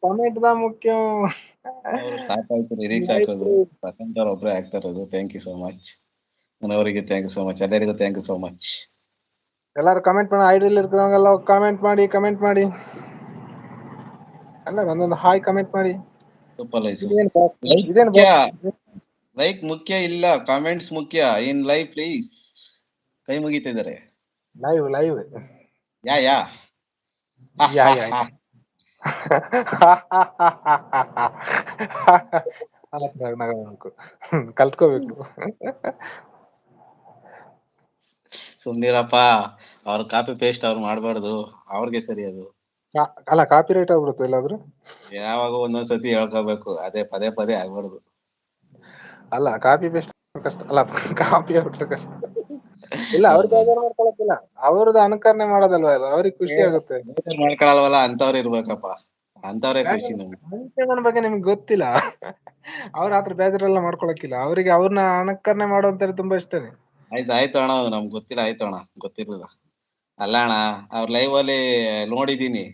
Comment the ಮುಖ್ಯ. ಅವರು ಸಾಕಾಯ್ತು ರೀಚ್ ಹಾಕೋದು. ವಸಂತ್ ಅವ್ರ ಒಬ್ಬರೇ ಆಗ್ತಾ ಇರೋದು. Thank you so much. ಅವರಿಗೆ ಥ್ಯಾಂಕ್ ಯು ಸೋ ಮಚ್. ಎಲ್ಲರಿಗೂ ಥ್ಯಾಂಕ್ ಯು ಸೋ ಮಚ್. எல்லாரும் கமெண்ட் பண்ண, ஐடியில் இருக்கிறவங்க எல்லாம் கமெண்ட் ಮಾಡಿ ಎಲ್ಲ ಒಂದೊಂದು ಹಾಯ್ ಕಮೆಂಟ್ ಮಾಡಿ. Super life. ಇದೇನು ಲೈಕ್ ಮುಖ್ಯ, ಲೈಕ್ ಮುಖ್ಯ ಇಲ್ಲ, ಕಾಮೆಂಟ್ಸ್ ಮುಖ್ಯ. ಇನ್ ಲೈವ್ ಪ್ಲೀಸ್. ಕೈ ಮುಗಿತಿದ್ದಾರೆ. ಲೈವ್ ಯಾ ಯಾ ಕಲ್ತ್ಕೋಬೇಕು. ಸುಮ್ನಿರಪ್ಪ. ಅವ್ರ ಕಾಪಿ ಪೇಸ್ಟ್ ಅವ್ರು ಮಾಡ್ಬಾರ್ದು. ಅವ್ರಿಗೆ ಸರಿ ಅದು. ಅಲ್ಲ ಕಾಪಿ ರೈಟ್ ಆಗ್ಬಿಡುತ್ತೆ ಎಲ್ಲಾದ್ರೂ. ಯಾವಾಗ ಒಂದೊಂದ್ಸತಿ ಹೇಳ್ಕೋಬೇಕು. ಅದೇ ಪದೇ ಆಗ್ಬಾರ್ದು. ಅಲ್ಲ ಕಾಪಿ ಪೇಸ್ಟ್ ಕಷ್ಟ ಅಲ್ಲ, ಕಾಪಿ ಆಗ್ಬಿಟ್ರೆ ಕಷ್ಟ. ಇಲ್ಲ ಅವ್ರಿಗೆ ಬೇಜಾರು ಮಾಡ್ಕೊಳಕ್ಕಿಲ್ಲ, ಅವ್ರದ್ದು ಅನುಕರಣೆ ಮಾಡೋದಲ್ವಾ, ಅವ್ರಿಗೆ ಖುಷಿ ಆಗುತ್ತೆ. ಮಾಡ್ಕೊಳಲ್ವಲ್ಲ ಅಂತವ್ರು ಇರ್ಬೇಕಪ್ಪ. ಅಂತವ್ರೆ ಖುಷಿ ನಮ್ಗೆ. ನನ್ನ ಬಗ್ಗೆ ನಿಮ್ಗೆ ಗೊತ್ತಿಲ್ಲ. ಅವ್ರ ಆತರ ಬೇಜಾರೆಲ್ಲ ಮಾಡ್ಕೊಳಕ್ಕಿಲ್ಲ. ಅವ್ರಿಗೆ ಅವ್ರನ್ನ ಅನುಕರಣೆ ಮಾಡುವಂತ ತುಂಬಾ ಇಷ್ಟನೇ. ಆಯ್ತು ಅಣ್ಣ, ನಮ್ಗೆ ಗೊತ್ತಿಲ್ಲ. ಆಯ್ತು ಅಣ್ಣ, ಗೊತ್ತಿರ್ಲಿಲ್ಲ. ಅಲ್ಲ ಅಣ್ಣ, ಅವ್ರ ಲೈವ್ ಅಲ್ಲಿ ನೋಡಿದೀನಿ.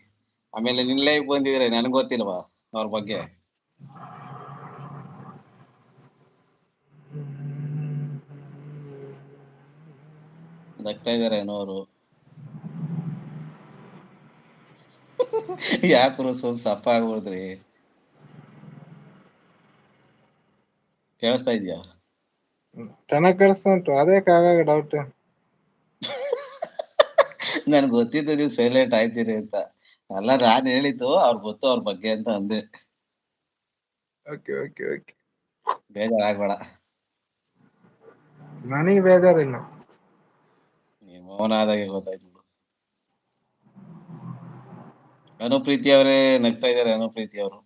ಆಮೇಲೆ ನಿನ್ ಲೈವ್ ಬಂದಿದ್ರೆ ನನ್ಗೆ ಗೊತ್ತಿಲ್ವಾ ಅವ್ರ ಬಗ್ಗೆ? ನಗ್ತಾ ಇದಾರೆ ಏನೋ ಅವರು. ಯಾಕ್ರು ಸ್ವಲ್ಪ ಸಪ್ಪ ಆಗ್ಬಿಡ್ದ್ರಿ? ಕೇಳಿಸ್ತಾ ಇದ್ಯಾ? ಚೆನ್ನಾಗ್ ಕೇಳಿಸ್ತಾ ಉಂಟು. ಅದಕ್ಕೆ ಆಗಾಗ ಡೌಟ್. ನನ್ಗೆ ಗೊತ್ತಿದ್ದು ನೀವು ಸೈಲೆಂಟ್ ಆಯ್ತೀರಿ ಅಂತ. ಅಲ್ಲ, ನಾನ್ ಹೇಳಿದ್ದು ಅವ್ರ ಗೊತ್ತು ಅವ್ರ ಬಗ್ಗೆ ಅಂತ ಅಂದೆ. ಬೇಜಾರಾಗ್ಬೇಡ. ನನಗೆ ಬೇಜಾರಿಲ್ಲ. ನೀವ್ ಮೌನ ಆದಾಗೆ ಗೊತ್ತಾಯ್ತು. ಅನುಪ್ರೀತಿ ಅವರೇ ನಗ್ತಾ ಇದಾರೆ. ಅನುಪ್ರೀತಿ ಅವರು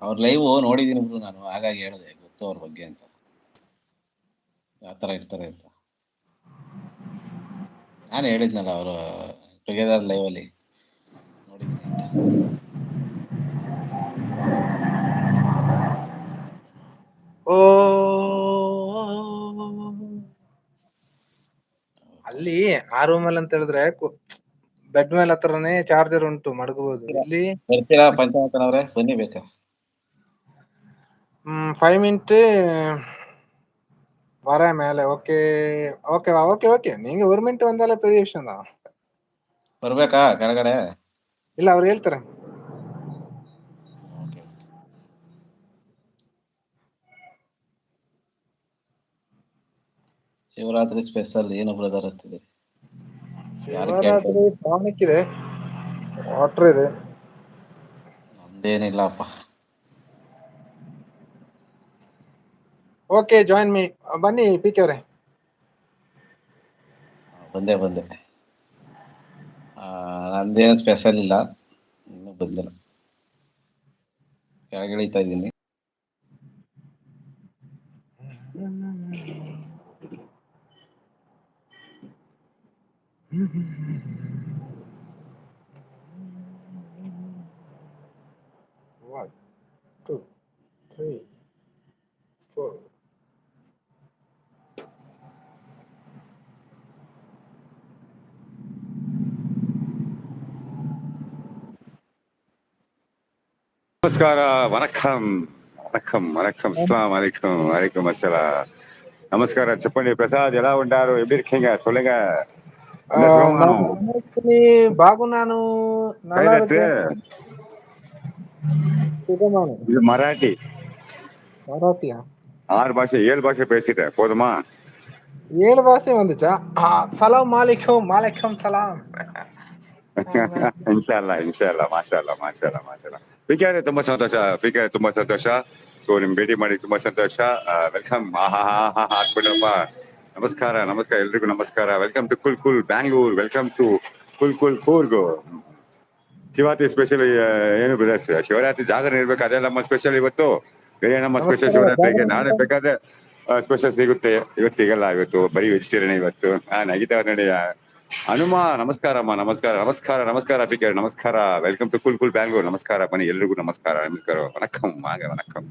ಅವ್ರ ಲೈವ್ ನೋಡಿದೀನಿ ಬಿಡು ನಾನು, ಹಾಗಾಗಿ ಹೇಳಿದೆ ಗೊತ್ತು ಅವ್ರ ಬಗ್ಗೆ ಅಂತ, ಯಾವ ತರ ಇರ್ತಾರೆ ಅಂತ. ನಾನು ಹೇಳಿದ್ನಲ್ಲ ಅವರು ಟುಗೆದರ್ ಲೈವ್ ಅಲ್ಲಿ ನೋಡಿದೀನಿ ಅಂತ. ಓ ಅಲ್ಲಿ ಆ ರೂಮ್ ಅಲ್ಲಿ ಅಂತ ಹೇಳಿದ್ರೆ ಬೆಡ್ ಮೇಲೆ ಹತ್ರನೇ ಚಾರ್ಜರ್ ಉಂಟು, ಮಡಗಬಹುದು. ಇಲ್ಲಿ ಬರ್ತೀರಾ ಪಂಚನಾಥನ್ ಅವ್ರೆ? ಬನ್ನಿ ಬೇಕಾ? 5 ಮಿನಿಟ್ வர மேல. ஓகேவா? ஓகே. நீங்க 1 மினிட் வந்தாலே பெரிய விஷயம் தான். ಬರ್ಬೇಕಾ ಕೆಳಗಡೆ? ಇಲ್ಲ, ಅವ್ರು ಹೇಳ್ತಾರೆ. ಶಿವರಾತ್ರಿ ಸ್ಪೆಷಲ್ ಏನು ಬ್ರದರ್ ಅಂತಿದೆ? ಶಿವರಾತ್ರಿ ಟಾನಿಕ್ ಇದೆ, ವಾಟರ್ ಇದೆ. ನಮ್ದೇನಿಲ್ಲಪ್ಪ. Okay, join me. ಬನ್ನಿ ಪಿ ಕೆ ಅವರೇ. ಬಂದೆ. ನಂದೇನು ಸ್ಪೆಷಲ್ ಇಲ್ಲ, ಇನ್ನೂ ಬಂದಿಲ್ಲ. ಕೆಳಗೆ ಇಳಿತಾ ಇದ್ದೀನಿ. One, two, three, four. நமஸ்கார, வணக்கம். அஸ்ஸலாமு அலைக்கும். வலைக்கும் அஸ்ஸலாம். நமஸ்காரம். చెప్పండి ప్రసాద్, ఎలా ఉంటారు? எப்படி இருக்கீங்க? சொல்லுங்க. బాగున్నాను. இது மராட்டி. மராட்டியா? 6 பாஷை 7 பாஷை பேசிட்டேன், போதுமா? 7 ಭಾಷೆ வந்துச்சா? ಸಲಾಮ್ ಅಲೈಕುಂ. ವಾಲೈಕುಂ ಸಲಾಮ್. ಇನ್ಶಾಲ್ಲಾ. ಮಾಶಾಲ್ಲಾ. ಪಿಕೆ ತುಂಬಾ ಸಂತೋಷ. ಸೊ ನಿಮ್ ಭೇಟಿ ಮಾಡಿ ತುಂಬಾ ಸಂತೋಷ. ವೆಲ್ಕಮ್. ಹಾಕ್ಬಿಡಪ್ಪ. ನಮಸ್ಕಾರ. ಎಲ್ರಿಗೂ ನಮಸ್ಕಾರ. Welcome to cool Bangalore. Welcome to cool Coorg. Shivaratri special ಏನು ಬ್ರದರ್ಸ್? ಶಿವರಾತ್ರಿ ಜಾಗರಣೆ ಇರ್ಬೇಕು, ಅದೇ ನಮ್ಮ ಸ್ಪೆಷಲ್ ಇವತ್ತು. ಬೇರೆ ನಮ್ಮ ಸ್ಪೆಷಲ್ ಶಿವರಾತ್ರಿಗೆ ನಾಳೆ ಬೇಕಾದ್ರೆ ಸ್ಪೆಷಲ್ ಸಿಗುತ್ತೆ. ಇವತ್ತು ಸಿಗಲ್ಲ. ಇವತ್ತು ಬರೀ ವೆಜಿಟೇರಿಯನ್. ಇವತ್ತು ನಗಿತಾವ್ ನೋಡಿ. ಹನುಮ ನಮಸ್ಕಾರ ಅಮ್ಮ, ನಮಸ್ಕಾರ ನಮಸ್ಕಾರ ನಮಸ್ಕಾರ ಪಿಕೆ ನಮಸ್ಕಾರ. Welcome to cool cool Bangalore. ನಮಸ್ಕಾರ ಬನ್ನಿ ಎಲ್ರಿಗೂ ನಮಸ್ಕಾರ ನಮಸ್ಕಾರ. ವಣಕ್ಕಂ ಮಾಗೆ ವಣಕ್ಕಂ.